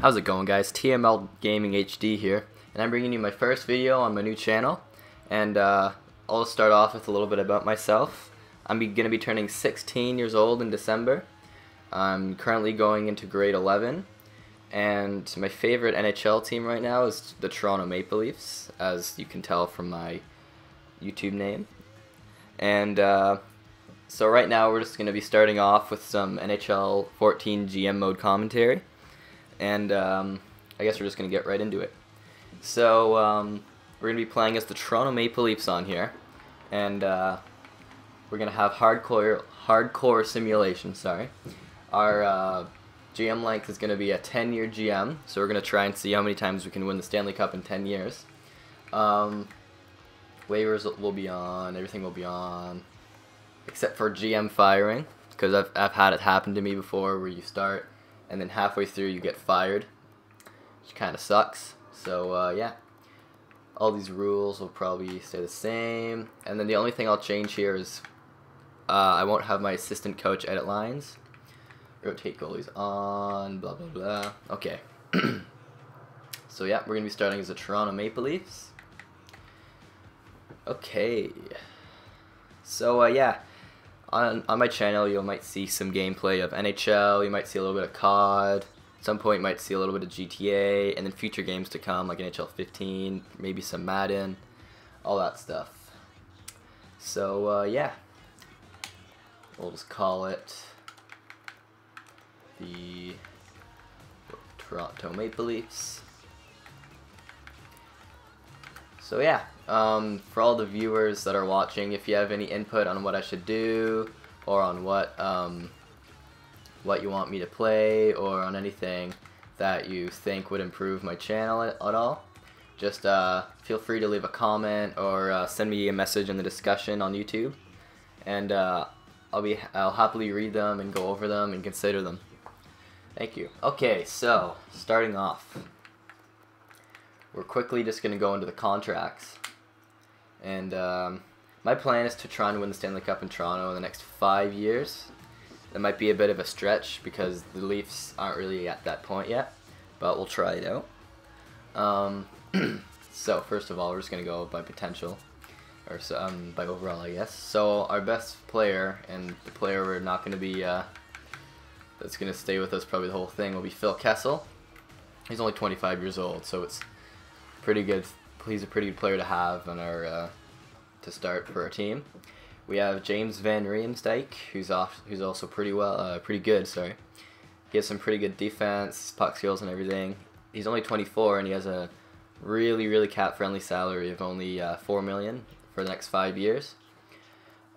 How's it going, guys? TMLGamingHD here, and I'm bringing you my first video on my new channel. And I'll start off with a little bit about myself. I'm going to be turning 16 years old in December. I'm currently going into grade 11, and my favorite NHL team right now is the Toronto Maple Leafs, as you can tell from my YouTube name. And so right now we're just going to be starting off with some NHL 14 GM mode commentary. And I guess we're just going to get right into it. So we're going to be playing as the Toronto Maple Leafs on here. And we're going to have hardcore simulation, sorry. Our GM length is going to be a 10-year GM. So we're going to try and see how many times we can win the Stanley Cup in 10 years. Waivers will be on, everything will be on. Except for GM firing. Because I've had it happen to me before where you start and then halfway through you get fired, which kind of sucks. So yeah, all these rules will probably stay the same, and then the only thing I'll change here is I won't have my assistant coach edit lines. Rotate goalies on, blah blah blah. Okay. So yeah, we're gonna be starting as the Toronto Maple Leafs. Okay. So yeah. On my channel, you might see some gameplay of NHL, you might see a little bit of COD, at some point you might see a little bit of GTA, and then future games to come like NHL 15, maybe some Madden, all that stuff. So yeah, we'll just call it the Toronto Maple Leafs. So yeah, for all the viewers that are watching, if you have any input on what I should do, or on what you want me to play, or on anything that you think would improve my channel at all, just feel free to leave a comment or send me a message in the discussion on YouTube, and I'll happily read them and go over them and consider them. Thank you. Okay, so starting off, we're quickly just going to go into the contracts. And my plan is to try and win the Stanley Cup in Toronto in the next 5 years. That might be a bit of a stretch because the Leafs aren't really at that point yet, but we'll try it out. So first of all, we're just going to go by potential, or by overall, I guess. So our best player, and the player we're not going to be, that's going to stay with us probably the whole thing, will be Phil Kessel. He's only 25 years old, so it's pretty good. He's a pretty good player to have on our to start for our team. We have James Van Riemsdyk, who's also pretty good. Sorry, he has some pretty good defense, puck skills, and everything. He's only 24, and he has a really cap-friendly salary of only $4 million for the next 5 years.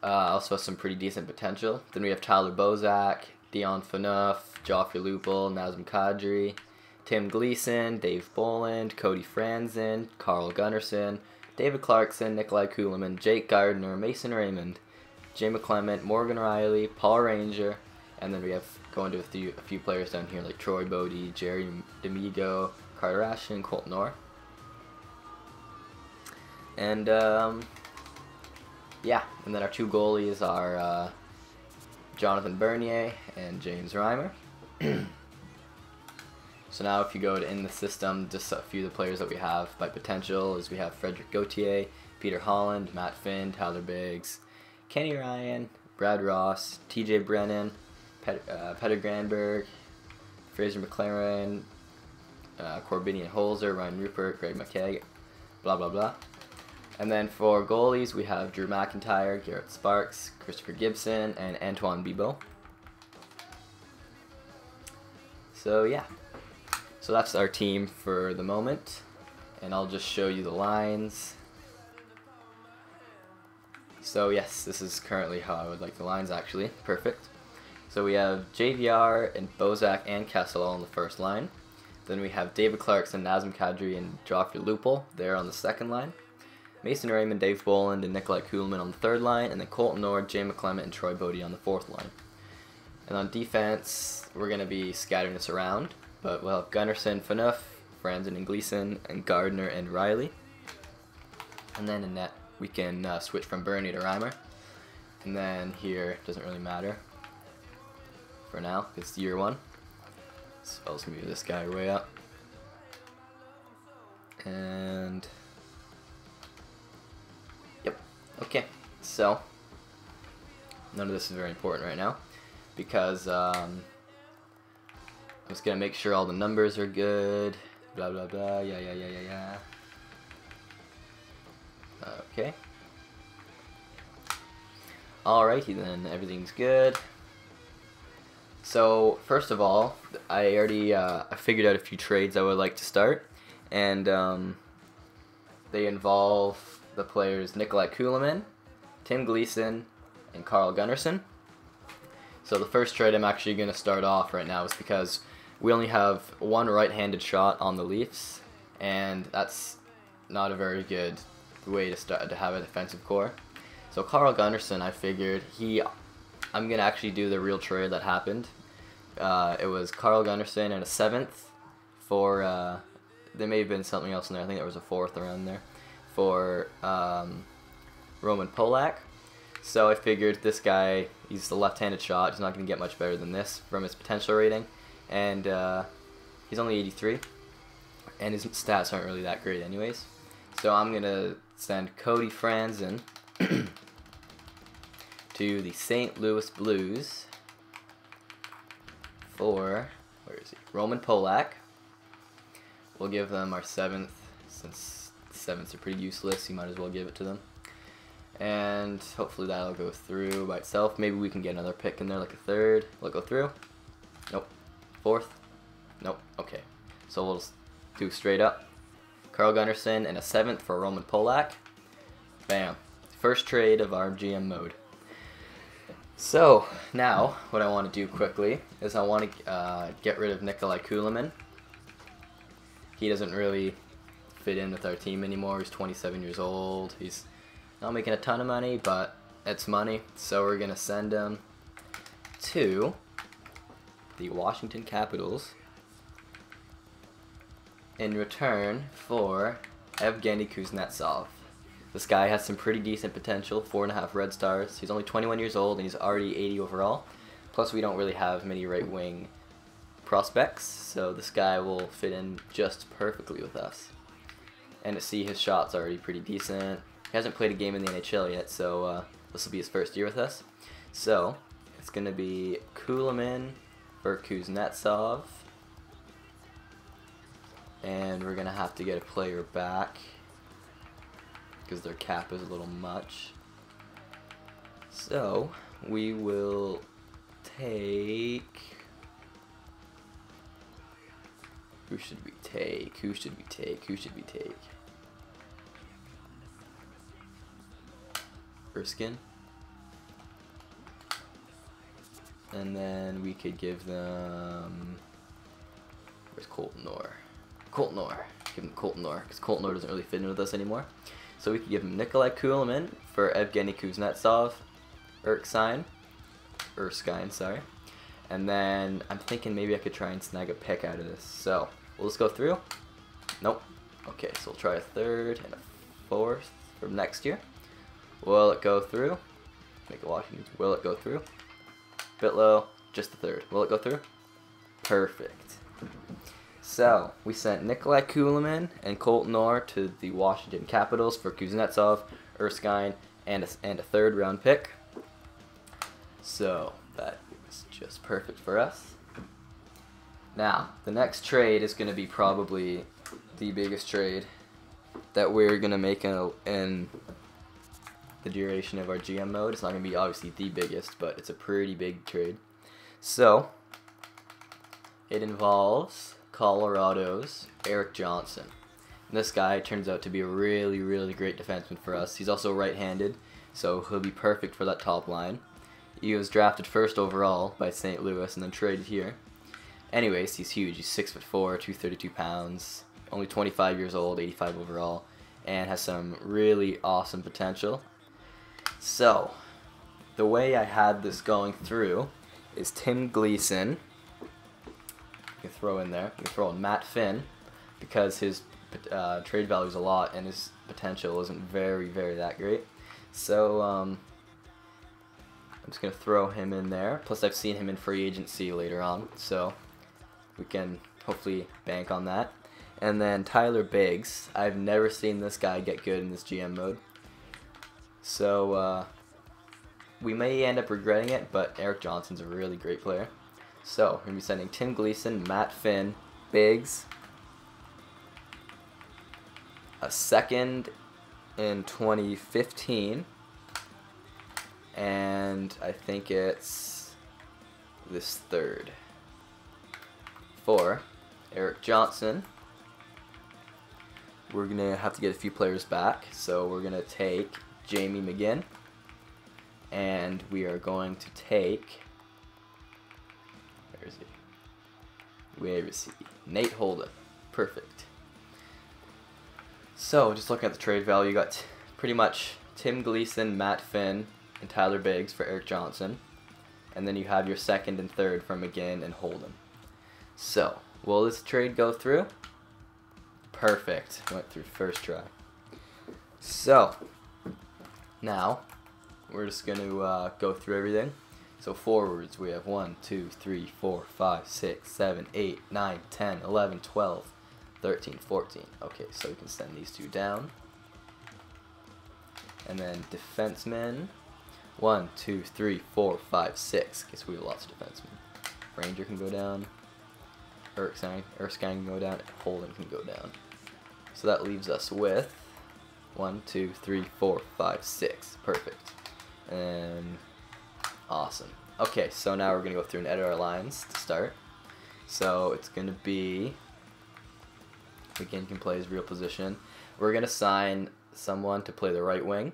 Also has some pretty decent potential. Then we have Tyler Bozak, Dion Phaneuf, Joffrey Lupul, Nazem Kadri, Tim Gleason, Dave Bolland, Cody Franzen, Carl Gunnarsson, David Clarkson, Nikolai Kulemin, Jake Gardner, Mason Raymond, Jay McClement, Morgan Riley, Paul Ranger, and then we have going to a few players down here like Troy Bodie, Jerry D'Amigo, Carter Ashton, Colton Orr. And yeah, and then our two goalies are Jonathan Bernier and James Reimer. So now if you go to in the system, just a few of the players that we have by potential is we have Frederick Gauthier, Peter Holland, Matt Finn, Tyler Biggs, Kenny Ryan, Brad Ross, TJ Brennan, Petter Granberg, Fraser McLaren, Corbinian Holzer, Ryan Rupert, Greg McKay, blah blah blah. And then for goalies we have Drew McIntyre, Garrett Sparks, Christopher Gibson, and Antoine Bibeau. So yeah. So that's our team for the moment, and I'll just show you the lines. So yes, this is currently how I would like the lines actually. Perfect. So we have JVR and Bozak and Kessel on the first line. Then we have David Clarkson, Nazem Kadri, and Joffrey Lupul there on the second line. Mason Raymond, Dave Bolland, and Nikolai Kulemin on the third line, and then Colton Orr, Jay McClement, and Troy Bodie on the fourth line. And on defense, we're going to be scattering this around. But we'll have Gunnarsson, Phaneuf, Franzen and Gleason, and Gardner and Riley. And then in net, we can switch from Bernie to Reimer. And then here, doesn't really matter for now, it's year one. So let's move this guy way up. And yep, okay. So none of this is very important right now because I'm just gonna make sure all the numbers are good. Blah blah blah. Yeah. Okay. Alrighty then, everything's good. So first of all, I already I figured out a few trades I would like to start, and they involve the players Nikolai Kulemin, Tim Gleason, and Carl Gunnarsson. So the first trade I'm actually going to start off right now is because we only have one right-handed shot on the Leafs, and that's not a very good way to have a defensive core. So Carl Gunnarsson, I figured I'm going to actually do the real trade that happened. It was Carl Gunnarsson and a 7th for, there may have been something else in there, I think there was a 4th around there, for Roman Polak. So I figured this guy, he's the left-handed shot, he's not going to get much better than this from his potential rating, and he's only 83, and his stats aren't really that great anyways. So I'm going to send Cody Franzen to the St. Louis Blues for, where is he? Roman Polak. We'll give them our 7th, since 7ths are pretty useless, you might as well give it to them. And hopefully that'll go through by itself. Maybe we can get another pick in there, like a 3rd. Will it go through? Nope. 4th? Nope. Okay. So we'll just do straight up. Carl Gunnarsson and a 7th for Roman Polak. Bam. First trade of our GM mode. So now what I want to do quickly is I want to get rid of Nikolai Kulemin. He doesn't really fit in with our team anymore. He's 27 years old. He's not making a ton of money, but it's money. So we're going to send him to the Washington Capitals in return for Evgeny Kuznetsov. This guy has some pretty decent potential, 4.5 red stars. He's only 21 years old and he's already 80 overall. Plus we don't really have many right wing prospects, so this guy will fit in just perfectly with us. And to see his shots already pretty decent. He hasn't played a game in the NHL yet, so this will be his first year with us. So it's going to be Kulemin for Kuznetsov. And we're going to have to get a player back because their cap is a little much. So we will take... Who should we take? Erskine. And then we could give them... Where's Colton Orr? Give him Colton Orr, because Colton Orr doesn't really fit in with us anymore. So we could give him Nikolai Kulemin for Evgeny Kuznetsov, Erskine, sorry. And then I'm thinking maybe I could try and snag a pick out of this. So we'll just go through. Nope. Okay, so we'll try a 3rd and a 4th from next year. Will it go through? Make it Washington. Will it go through? Bit low. Just the 3rd. Will it go through? Perfect. So we sent Nikolai Kulemin and Colton Orr to the Washington Capitals for Kuznetsov, Erskine, and a 3rd round pick. So that is just perfect for us. Now the next trade is going to be probably the biggest trade that we're going to make in the duration of our GM mode. It's not going to be obviously the biggest, but it's a pretty big trade. So it involves Colorado's Eric Johnson. And this guy turns out to be a really, really great defenseman for us. He's also right-handed, so he'll be perfect for that top line. He was drafted 1st overall by St. Louis and then traded here. Anyways, he's huge. He's 6'4", 232 pounds, only 25 years old, 85 overall, and has some really awesome potential. So, the way I had this going through is Tim Gleason. You can throw in there. You can throw in Matt Finn because his trade value is a lot and his potential isn't very, very that great. So, I'm just going to throw him in there. Plus, I've seen him in free agency later on. So, we can hopefully bank on that. And then Tyler Biggs. I've never seen this guy get good in this GM mode. So we may end up regretting it, but Erik Johnson's a really great player. So we're going to be sending Tim Gleason, Matt Finn, Biggs, a second in 2015, and I think it's this third for Erik Johnson. We're going to have to get a few players back, so we're going to take Jamie McGinn, and we are going to take, where is he? Where is he? Nate Holden. Perfect. So, just looking at the trade value, you got pretty much Tim Gleason, Matt Finn, and Tyler Biggs for Erik Johnson. And then you have your second and third from McGinn and Holden. So, will this trade go through? Perfect. Went through first try. So, now, we're just going to go through everything. So forwards, we have 1, 2, 3, 4, 5, 6, 7, 8, 9, 10, 11, 12, 13, 14. Okay, so we can send these two down. And then defensemen, 1, 2, 3, 4, 5, 6. Okay, so we have lots of defensemen. Ranger can go down. Erskine can go down. Holden can go down. So that leaves us with 1, 2, 3, 4, 5, 6. Perfect. And awesome. Okay, so now we're going to go through and edit our lines to start. So it's going to be, McGinn can play his real position. We're going to sign someone to play the right wing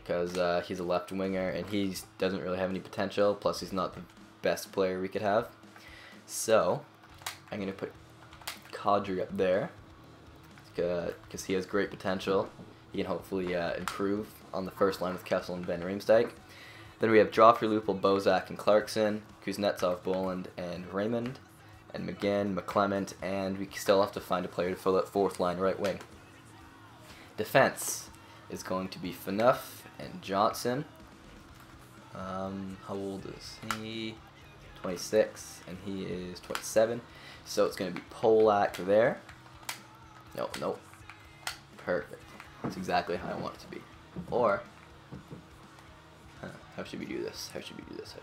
because he's a left winger and he doesn't really have any potential, plus he's not the best player we could have. So I'm going to put Kadri up there because he has great potential. He can hopefully improve on the first line with Kessel and Van Riemsdyk. Then we have Joffrey, Lupul, Bozak, and Clarkson, Kuznetsov, Boland, and Raymond, and McGinn, McClement, and we still have to find a player to fill that fourth line right wing. Defense is going to be Phaneuf and Johnson. How old is he? 26, and he is 27. So it's going to be Polak there. Nope. Perfect. That's exactly how I want it to be. Or, how should we do this? How should we do this?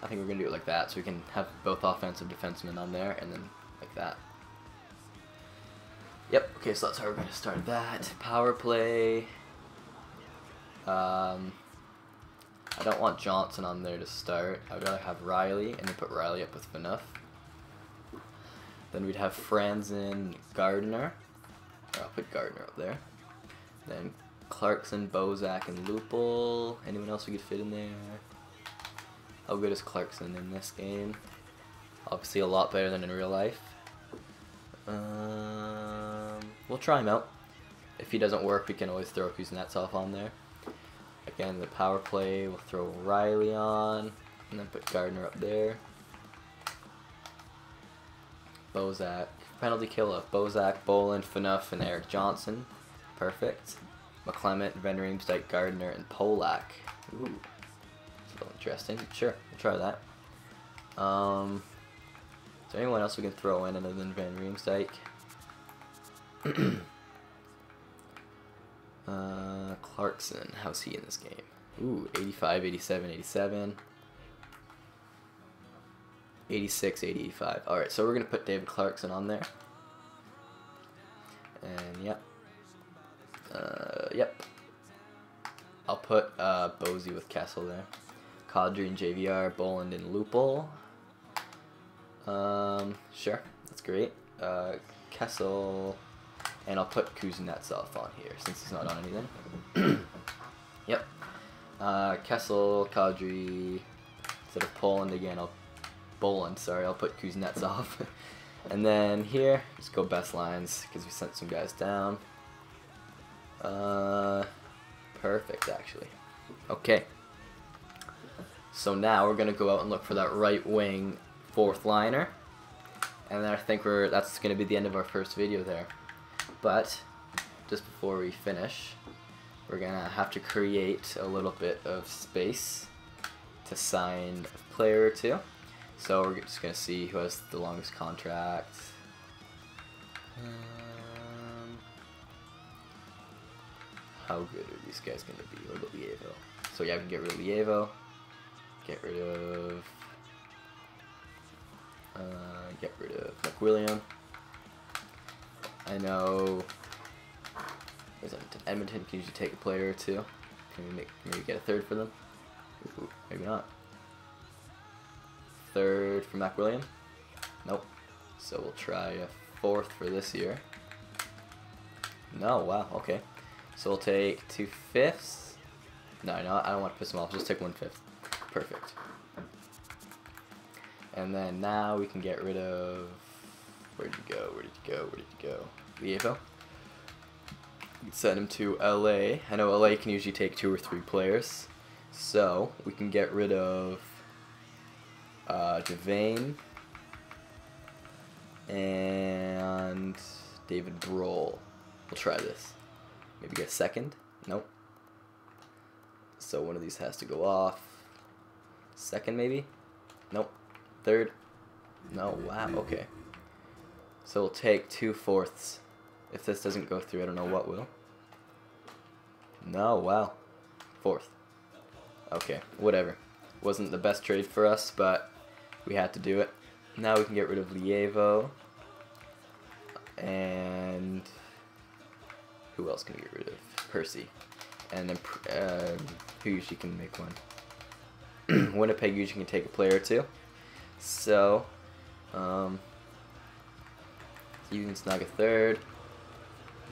I think we're going to do it like that, so we can have both offensive defensemen on there, and then like that. Yep, okay, so that's how we're going to start that. Power play. I don't want Johnson on there to start. I would rather have Riley, and then put Riley up with Phaneuf. Then we'd have Franzen, Gardner. I'll put Gardner up there. Then Clarkson, Bozak, and Lupul. Anyone else we could fit in there? How good is Clarkson in this game? Obviously a lot better than in real life. We'll try him out. If he doesn't work, we can always throw Kuznetsov on there. Again, the power play, we'll throw Riley on, and then put Gardner up there. Bozak, penalty kill of Bozak, Boland, Phaneuf, and Erik Johnson. Perfect. McClement, Van Riemsdyk, Gardner, and Polak. Ooh, that's a little interesting. Sure, we'll try that. Is there anyone else we can throw in other than Van Riemsdyk? Clarkson, how's he in this game? Ooh, 85, 87, 87. 86, 80, 85. Alright, so we're going to put David Clarkson on there. And, yep. Yep. I'll put Bosey with Kessel there. Kadri and JVR, Boland and Lupul. Sure, that's great. Kessel, and I'll put Kuznetsov on here since he's not on anything. Yep. Kessel, Kadri, instead of Boland again, I'll put Kuznetsov. And then here, just go best lines because we sent some guys down. Perfect, actually. Okay. So now we're gonna go out and look for that right wing fourth liner, and then I think that's gonna be the end of our first video there. But just before we finish, we're gonna have to create a little bit of space to sign a player or two. So we're just gonna see who has the longest contract. How good are these guys gonna be? What about Lievo? So yeah, we can get rid of Lievo. Get rid of McWilliam. I know. Where's Edmonton? Edmonton can usually take a player or two. Can we maybe get a third for them? Ooh, maybe not. Third for McWilliam? Nope. So we'll try a fourth for this year. No, wow, okay. So we'll take 2 fifths. No, I don't want to piss him off. Just take 1 5th. Perfect. And then now we can get rid of. Where'd you go? Where did you go? Where did you go? Lievo. We can send him to LA. I know LA can usually take 2 or 3 players. So we can get rid of Devane and David Brohl. We'll try this. Maybe get second? Nope. So one of these has to go off. Second maybe? Nope. Third? No, wow, okay. So we'll take 2 fourths. If this doesn't go through, I don't know what will. No, wow. Fourth. Okay, whatever. Wasn't the best trade for us, but we had to do it. Now we can get rid of Lievo. And who else can we get rid of? Percy. And then who usually can make one? Winnipeg usually can take a player or two. So, you can snag a third.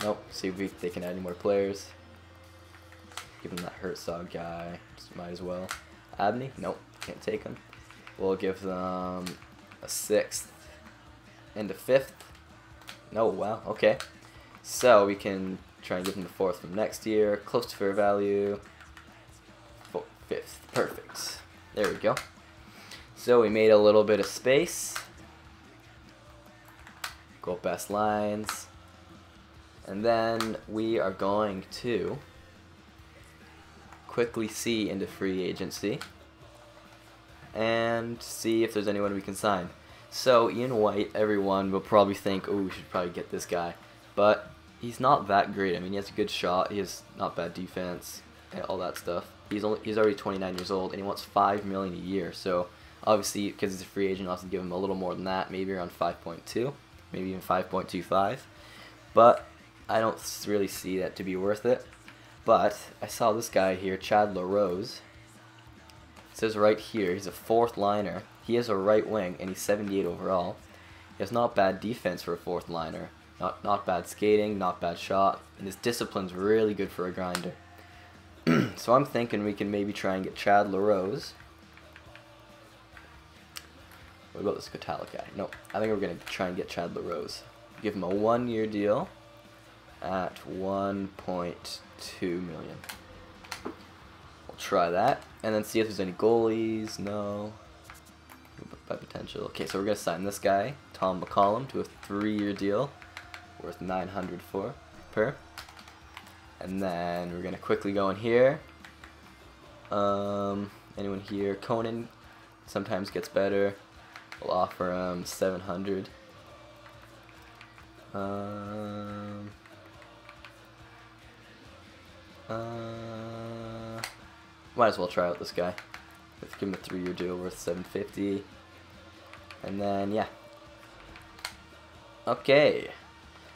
Nope. See if they can add any more players. Give them that Herzog guy. Just might as well. Abney? Nope. Can't take him. We'll give them a 6th and a 5th. No, wow. Okay. So we can try and give them the 4th from next year. Close to fair value. 5th. Perfect. There we go. So we made a little bit of space. Go best lines. And then we are going to quickly see into free agency and see if there's anyone we can sign. So Ian White, everyone will probably think, oh, we should probably get this guy. But he's not that great. I mean, he has a good shot. He has not bad defense and all that stuff. He's already 29 years old, and he wants $5 million a year. So obviously, because he's a free agent, I'll have to give him a little more than that, maybe around 5.2, maybe even 5.25. But I don't really see that to be worth it. But I saw this guy here, Chad LaRose. It says right here, he's a 4th liner. He is a right wing, and he's 78 overall. He has not bad defense for a 4th liner. Not bad skating, not bad shot, and his discipline's really good for a grinder. So I'm thinking we can maybe try and get Chad LaRose. What about this Catala guy? No, I think we're going to try and get Chad LaRose. Give him a 1-year deal at $1.2 million. We'll try that, and then see if there's any goalies. No. By potential. Okay, so we're going to sign this guy, Tom McCollum, to a 3-year deal worth $900 per. And then we're going to quickly go in here. Anyone here? Conan sometimes gets better. We'll offer him $700. Might as well try out this guy. Let's give him a 3-year deal worth $750. And then, yeah. Okay.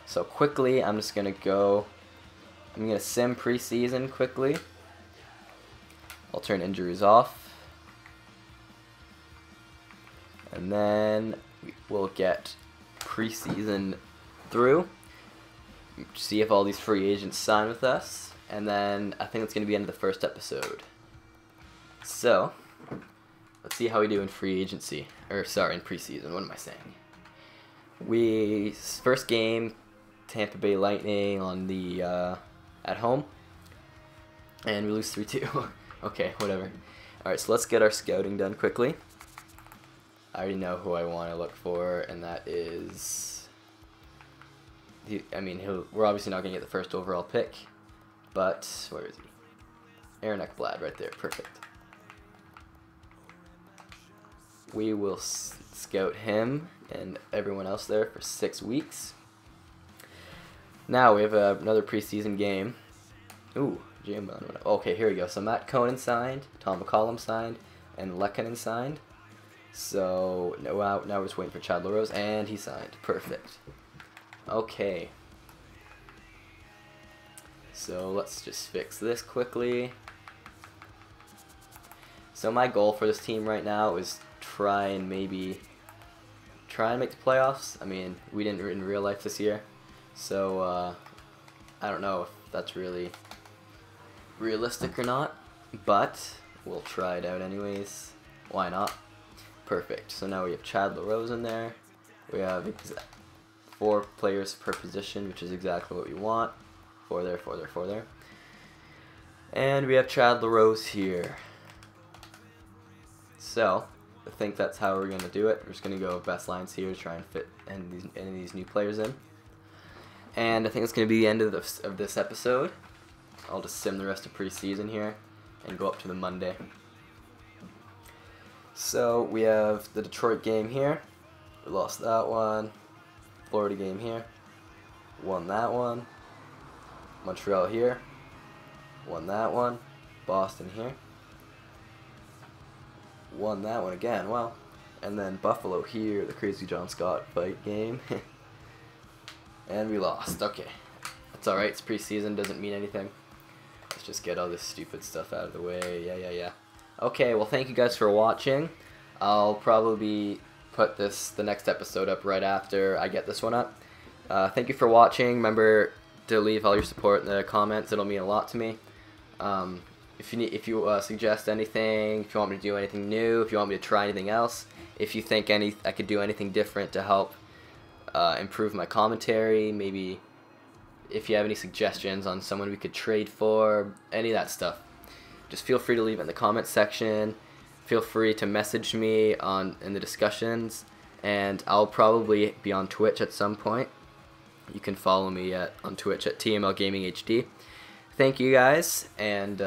So quickly, I'm just going to go. I'm going to sim preseason quickly. I'll turn injuries off. And then we'll get preseason through. See if all these free agents sign with us. And then I think it's going to be the end of the first episode. So, let's see how we do in free agency. Or, sorry, in preseason. What am I saying? First game, Tampa Bay Lightning on the, at home. And we lose 3-2. Okay, whatever. Alright, so let's get our scouting done quickly. I already know who I want to look for, and that is... we're obviously not going to get the first overall pick. But, where is he? Aaron Ekblad right there, perfect. we will scout him and everyone else there for 6 weeks. Now we have another preseason game. Ooh, okay, here we go. So Matt Conan signed, Tom McCollum signed, and Lehkonen signed. So now we're just waiting for Chad LaRose, and he signed. Perfect. Okay. So let's just fix this quickly. So my goal for this team right now is try and make the playoffs. I mean, we didn't in real life this year, so I don't know if that's really realistic or not, but we'll try it out anyways. Why not? Perfect. So now we have Chad LaRose in there. We have 4 players per position, which is exactly what we want. 4 there, 4 there, 4 there. And we have Chad LaRose here. So I think that's how we're gonna do it. We're just gonna go best lines here to try and fit any of these new players in. And I think it's gonna be the end of this episode. I'll just sim the rest of preseason here and go up to the Monday. So we have the Detroit game here. We lost that one. Florida game here. Won that one. Montreal here. Won that one. Boston here. Won that one again. Well, and then Buffalo here, the crazy John Scott fight game. And we lost. Okay. That's alright. It's preseason. Doesn't mean anything. Let's just get all this stupid stuff out of the way. Yeah. Okay, well, thank you guys for watching. I'll probably put the next episode up right after I get this one up. Thank you for watching. Remember to leave all your support in the comments. It'll mean a lot to me. If you suggest anything, if you want me to do anything new, if you want me to try anything else, if you think I could do anything different to help improve my commentary, maybe if you have any suggestions on someone we could trade for, any of that stuff, just feel free to leave it in the comments section. Feel free to message me in the discussions, and I'll probably be on Twitch at some point. You can follow me on Twitch at TMLGamingHD. Thank you guys, and